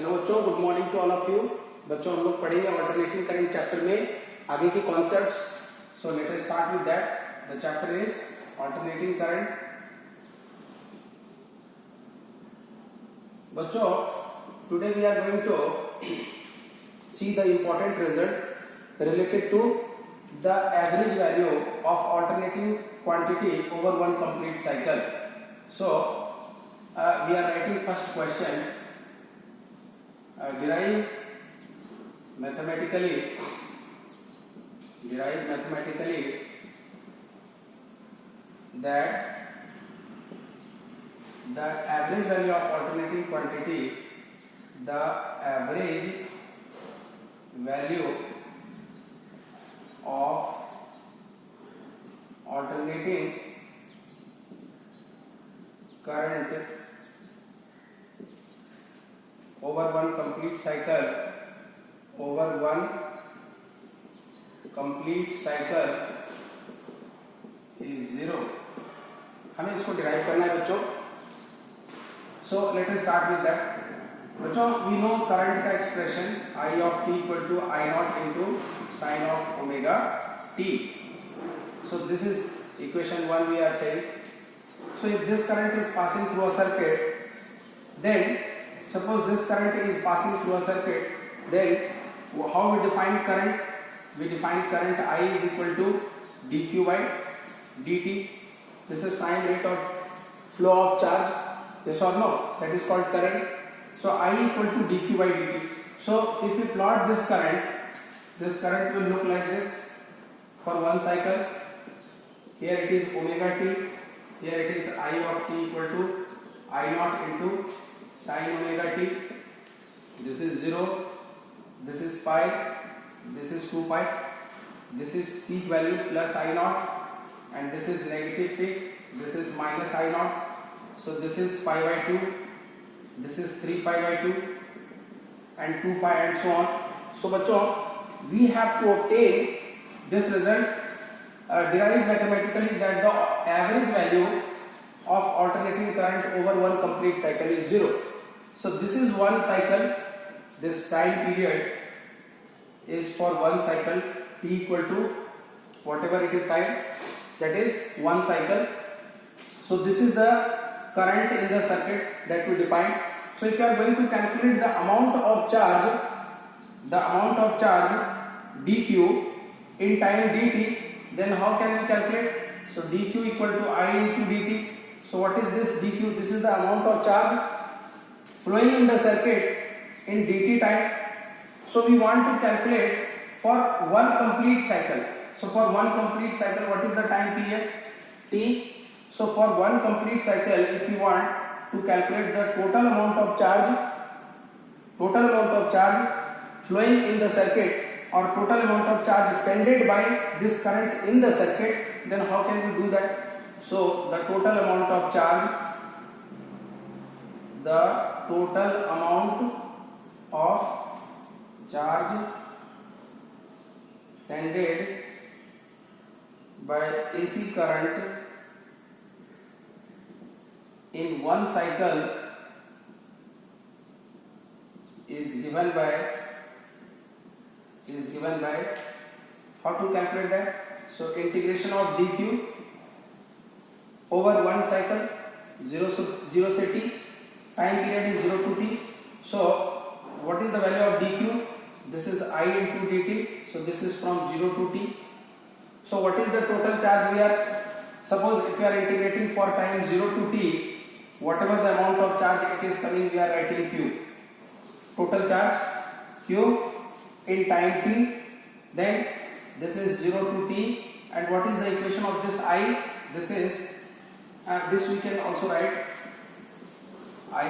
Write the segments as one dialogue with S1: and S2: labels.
S1: Hello बच्चों, good morning to all of you. बच्चों हम लोग पढ़ेंगे अल्टरनेटिंग करंट चैप्टर में आगे के concepts. So let us start with that. The chapter is alternating current. बच्चों today we are going to see the important result related to the average value of alternating quantity over one complete cycle. So we are writing first question. Derive mathematically that the average value of alternating quantity, the average value of alternating current over one complete cycle is 0। हमें इसको derive करना है बच्चों। So let us start with that. बच्चों we know current का expression I of t equal to I naught into sine of omega t। So this is equation 1 we are saying. So if this current is passing through a circuit, then suppose this current is passing through a circuit, then how we define current? We define current I is equal to dq by dt. This is time rate of flow of charge, yes or no? That is called current. So I equal to dq by dt. So if we plot this current will look like this for one cycle. Here it is omega t, here it is I of t equal to I naught into sin omega t. This is 0, this is pi, this is 2 pi, this is peak value plus I naught, and this is negative peak, this is minus I naught. So this is pi by 2, this is 3 pi by 2 and 2 pi and so on. So बच्चों we have to obtain this result, derive mathematically that the average value of alternating current over one complete cycle is 0. So this is one cycle. This time period is for one cycle, t equal to whatever it is time, that is one cycle. So this is the current in the circuit that we define. So if you are going to calculate the amount of charge dq in time dt, then how can we calculate? So dq equal to I into dt. So what is this dq? This is the amount of charge flowing in the circuit in dt time. So we want to calculate for one complete cycle. So for one complete cycle, what is the time period? T. So for one complete cycle, if you want to calculate the total amount of charge flowing in the circuit, or total amount of charge sended by this current in the circuit, then how can we do that? So the total amount of charge sended by AC current in one cycle is given by how to calculate that? So integration of dq over one cycle, 0 से t, time period is 0 to t. So what is the value of dq? This is I into dt. So this is from 0 to t. So what is the total charge suppose if we are integrating for time 0 to t, whatever the amount of charge it is coming, we are writing q. Total charge q in time t. Then this is 0 to t, and what is the equation of this I? This we can also write I,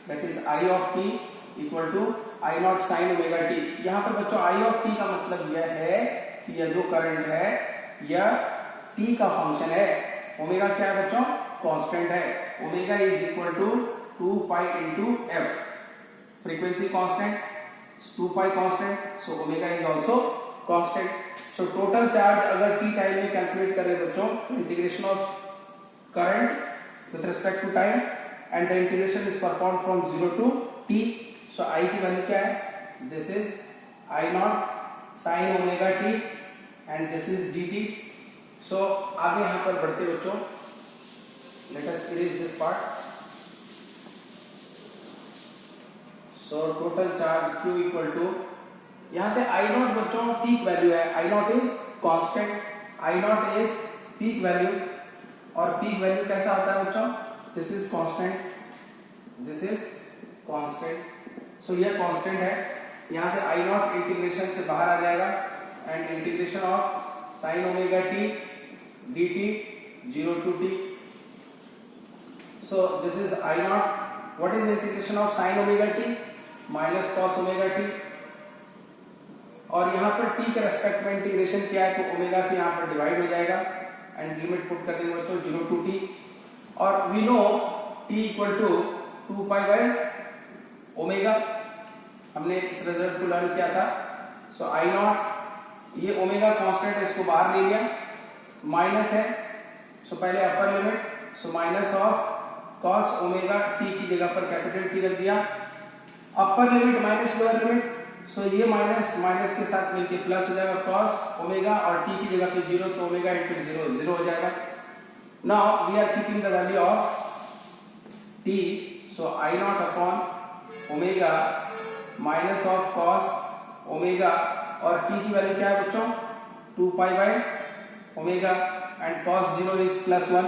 S1: that is I of t equal to I naught sin omega t. यहाँ पर बच्चों I of t का मतलब यह है कि यह जो करंट है यह t का फंक्शन है। ओमेगा क्या है बच्चों? कांस्टेंट है। Omega is equal to 2 pi into f। Frequency constant, 2 pi constant, so omega is also constant. So total charge अगर t टाइम में कैलकुलेट करें बच्चों, integration of current with respect to time, and the integration is performed from 0 to t. So I की value क्या है, this is I naught sine omega t and this is dt. So आगे यहाँ पर बढ़ते बच्चों, let us erase this part. So total charge Q equal to, यहाँ से I नॉट बच्चों पीक वैल्यू है, I naught is constant, I naught is peak value. और पीक वैल्यू कैसा होता है बच्चों, this is constant, this is constant. So यह कांस्टेंट है. यहाँ से I नॉट इंटीग्रेशन से बाहर आ जाएगा and integration of sine omega T dt 0 to t. So this is I naught. What is integration of sin omega t minus cos omega t? और यहाँ पर t के रेस्पेक्ट में इंटीग्रेशन किया है तो ओमेगा से यहाँ पर डिवाइड हो जाएगा एंड लिमिट पुट कर देंगे बच्चों 0 to t. और we know t equal to 2 pi by omega, हमने इस रिजल्ट को लर्न किया था. सो I नॉट, ये ओमेगा कांस्टेंट है, इसको बाहर ले लिया, माइनस है. सो पहले upper limit, so minus of cos omega t की जगह पर कैपिटल T रख दिया. Upper limit minus lower limit, so ये माइनस माइनस के साथ मिलके प्लस हो जाएगा cos ओमेगा और t की जगह पे 0 तो ओमेगा इंटू 0 0 हो जाएगा. Now we are keeping the value of t, so I naught upon omega minus of cos omega और t की वैल्यू क्या है बच्चों, 2 pi by omega and cos 0 is plus 1.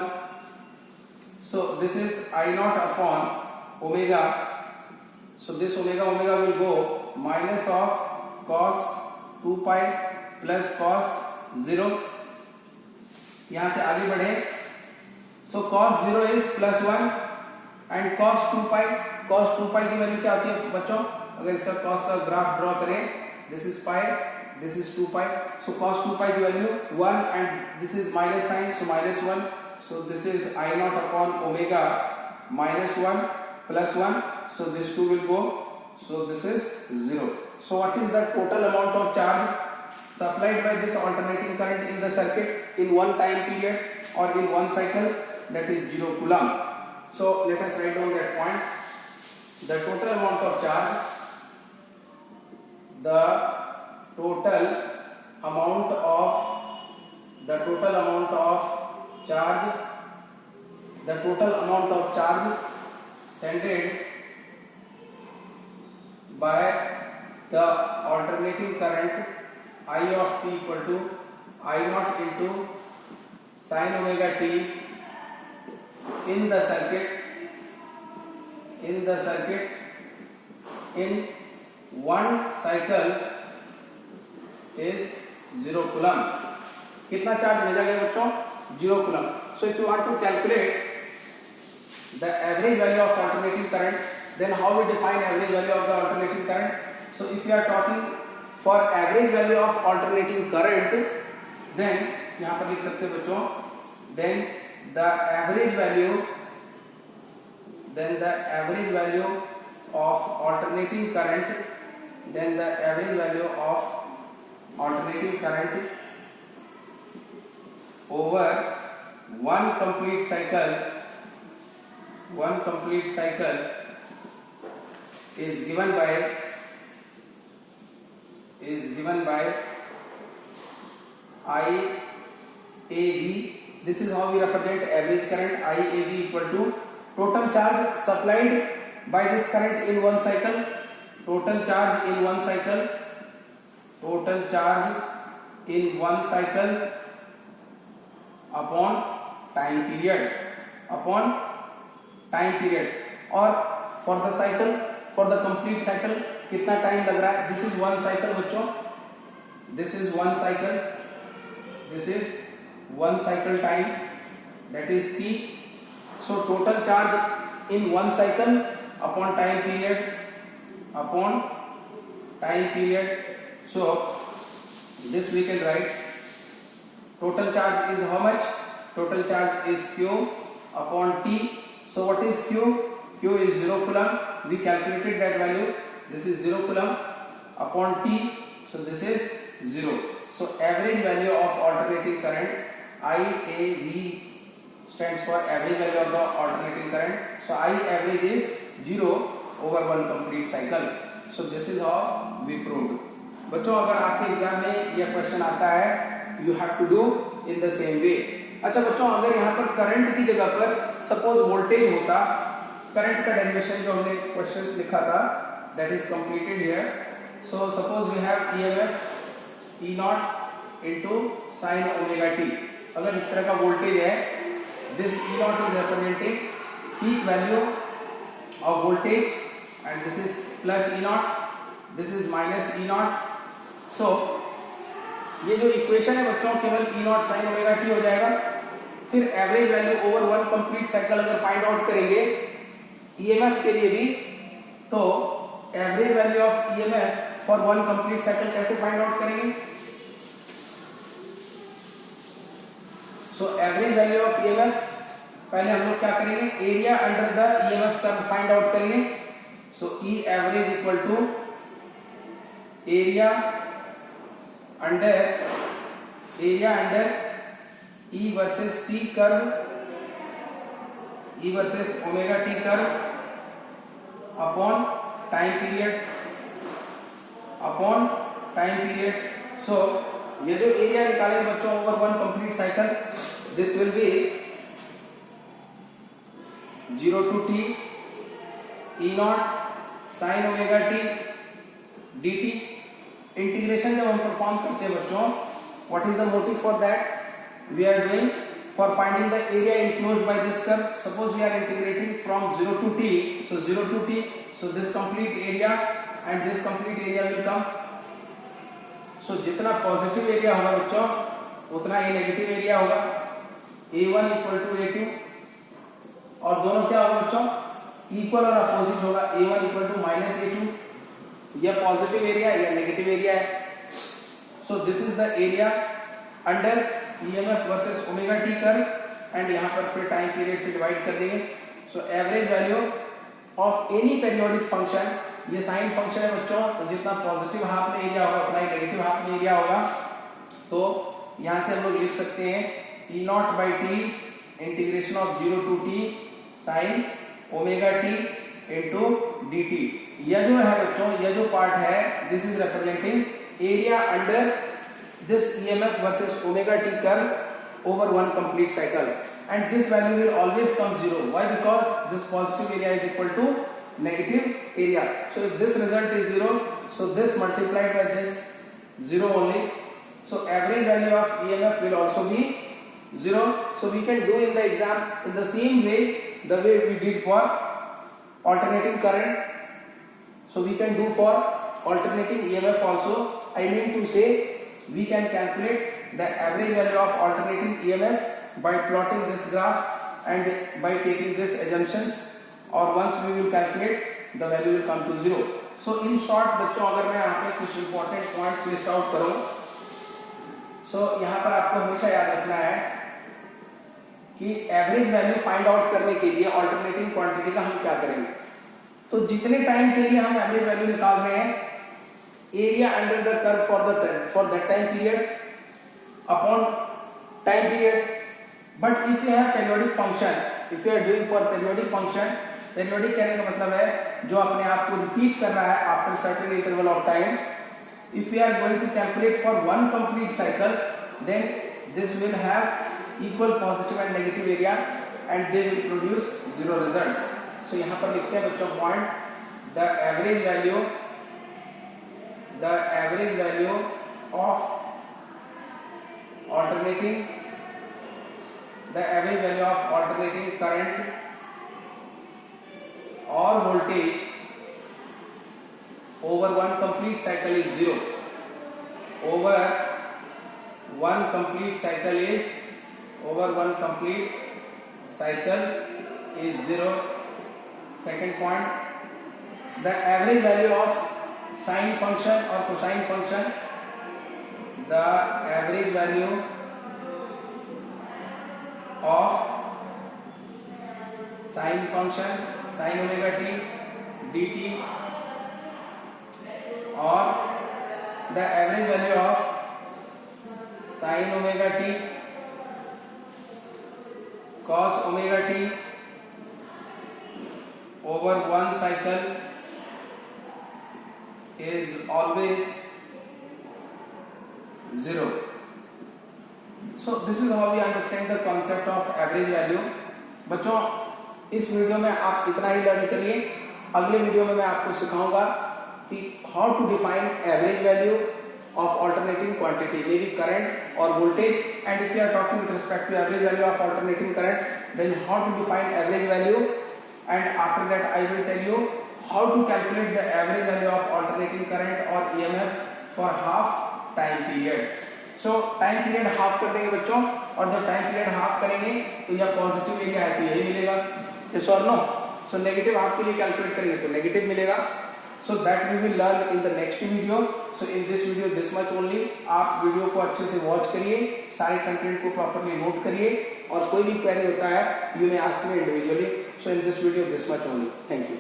S1: So this is I naught upon omega. So this omega will go minus of cos 2 pi plus cos 0. यहाँ से आगे बढ़े. So cos 0 is plus 1 and cos 2 pi. Cos 2 pi की value क्या होती है बच्चों, अगर इसका cos का ग्राफ ड्रॉ करें, this is pi, this is 2 pi. So cos 2 pi की value 1 and this is minus sign, so minus 1. So this is I naught upon omega minus 1 plus 1. So this 2 will go. So this is 0. So what is the total amount of charge supplied by this alternating current in the circuit in one time period or in one cycle? That is 0 coulomb. So let us write down that point. The total amount of charge, the total amount of charge sent by the alternating current I of t equal to I naught into sin omega t in the circuit in one cycle is 0 coulomb. कितना charge भेजा गया बच्चों, 0 coulomb. So if you want to calculate the average value of alternating current, then how we define average value of the alternating current? So if you are talking for average value of alternating current, then यहाँ पर लिख सकते हैं बच्चों, then the average value of alternating current, then the average value of alternating current over one complete cycle is given by IAV. This is how we represent average current. IAV equal to total charge supplied by this current in one cycle, total charge in one cycle upon time period, और for the complete cycle कितना time लग रहा है. This is one cycle बच्चों, this is one cycle time, that is t. So total charge in one cycle upon time period. So this we can write, total charge is how much? Total charge is q upon t. So what is q? Q is 0 coulomb. We calculated that value. This is 0 coulomb upon t. So this is 0. So average value of alternating current, IAV, stands for average value of the alternating current. So I average is 0 over one complete cycle. So this is how we proved. बच्चों अगर आपके exam में यह question आता है, you have to do in the same way. अच्छा बच्चों, अगर यहाँ पर करंट की जगह पर सपोज वोल्टेज होता, करंट का डेरिवेशन जो हमने क्वेश्चंस लिखा था, that is completed here. So suppose we have EMF E naught into sin omega t. अगर इस तरह का वोल्टेज है, this E naught is representing peak value of voltage and this is plus E naught, this is minus E naught. So ये जो equation है बच्चों केवल E naught sin omega t हो जाएगा. फिर average value over one complete cycle अगर find out करेंगे EMF के लिए भी, तो average value of EMF for one complete cycle कैसे फाइंड आउट करेंगे? So average value of EMF पहले हम लोग क्या करेंगे, area under the EMF curve find out करेंगे. So E average equal to area under E versus T curve, E versus omega T curve upon time period. So ये जो area निकालेंगे बच्चों over one complete cycle, this will be 0 to t E naught sin omega t dt. Integration जब हम perform करते हैं बच्चों, what is the motive for that? We are doing for finding the area enclosed by this curve. Suppose we are integrating from 0 to t, so 0 to t, so this complete area and this complete area will come. So जितना positive area होगा बच्चों उतना ही negative area होगा. A1 equal to A2 और दोनों क्या होगा बच्चों, इक्वल और अपोजिट होगा. A1 equal to minus A2, यह पॉजिटिव एरिया या नेगेटिव एरिया है. सो this is the area under EMF versus omega T curve and यहाँ पर फिर टाइम पीरियड से डिवाइड कर देंगे. सो average value of any periodic function, ये साइन फंक्शन है बच्चों, तो जितना पॉजिटिव हाफ में एरिया होगा उतना ही नेगेटिव हाफ में एरिया होगा. तो यहाँ से हम लोग लिख सकते हैं E naught by t integration of 0 to t sin omega t into dt. यह जो है बच्चों, यह जो पार्ट है, this is representing area under this EMF versus omega t curve over one complete cycle, and this value will always come 0. Why? Because this positive area is equal to negative area. So if this result is 0, so this multiplied by this 0 only. So average value of EMF will also be 0. So we can do in the exam in the same way, the way we did for alternating current. So we can do for alternating EMF also. I mean to say we can calculate the average value of alternating EMF by plotting this graph and by taking this assumptions. और once we will calculate, the value will come to 0. So in short बच्चों, अगर मैं यहाँ पे कुछ important points list out करूँ, so यहाँ पर आपको हमेशा याद रखना है कि एवरेज वैल्यू फाइंड आउट करने के लिए अल्टरनेटिंग क्वांटिटी का हम क्या करेंगे. तो जितने टाइम के लिए हम एवरेज वैल्यू निकाल रहे हैं, area under the curve for that time period upon time period. But if you have periodic function, if you are doing for periodic function, periodic कहने का मतलब है जो अपने आप को रिपीट कर रहा है after certain interval of time. If you are going to calculate for one complete cycle, then this will have equal positive and negative area and they will produce 0 results. So यहाँ पर लिखते हैं बच्चों point, the average value of alternating current or voltage over one complete cycle is 0. Over one complete cycle is 0. Second point, the average value of sine function or cosine function, the average value of sine function sin omega t dt or the average value of sin omega t cos omega t over one cycle is always 0. So this is how we understand the concept of average value. बच्चों इस video में आप इतना ही learn करिए. अगले video में मैं आपको सिखाऊंगा कि how to define average value of alternating quantity, maybe current or voltage, and if you are talking with respect to average value of alternating current, then how to define average value, and after that I will tell you how to calculate the average value of alternating current or EMF for half time period. So time period half कर देंगे बच्चों, और जब time period half करेंगे तो यह positive area है तो यही मिलेगा, yes or no? So negative half के लिए कैलकुलेट करेंगे तो नेगेटिव मिलेगा. So that we will learn in the next video. So in this video this much only. आप वीडियो को अच्छे से वॉच करिए, सारे कंटेंट को प्रॉपरली नोट करिए, और कोई भी क्वेरी होता है you may ask me individually. So in this video this much only. Thank you.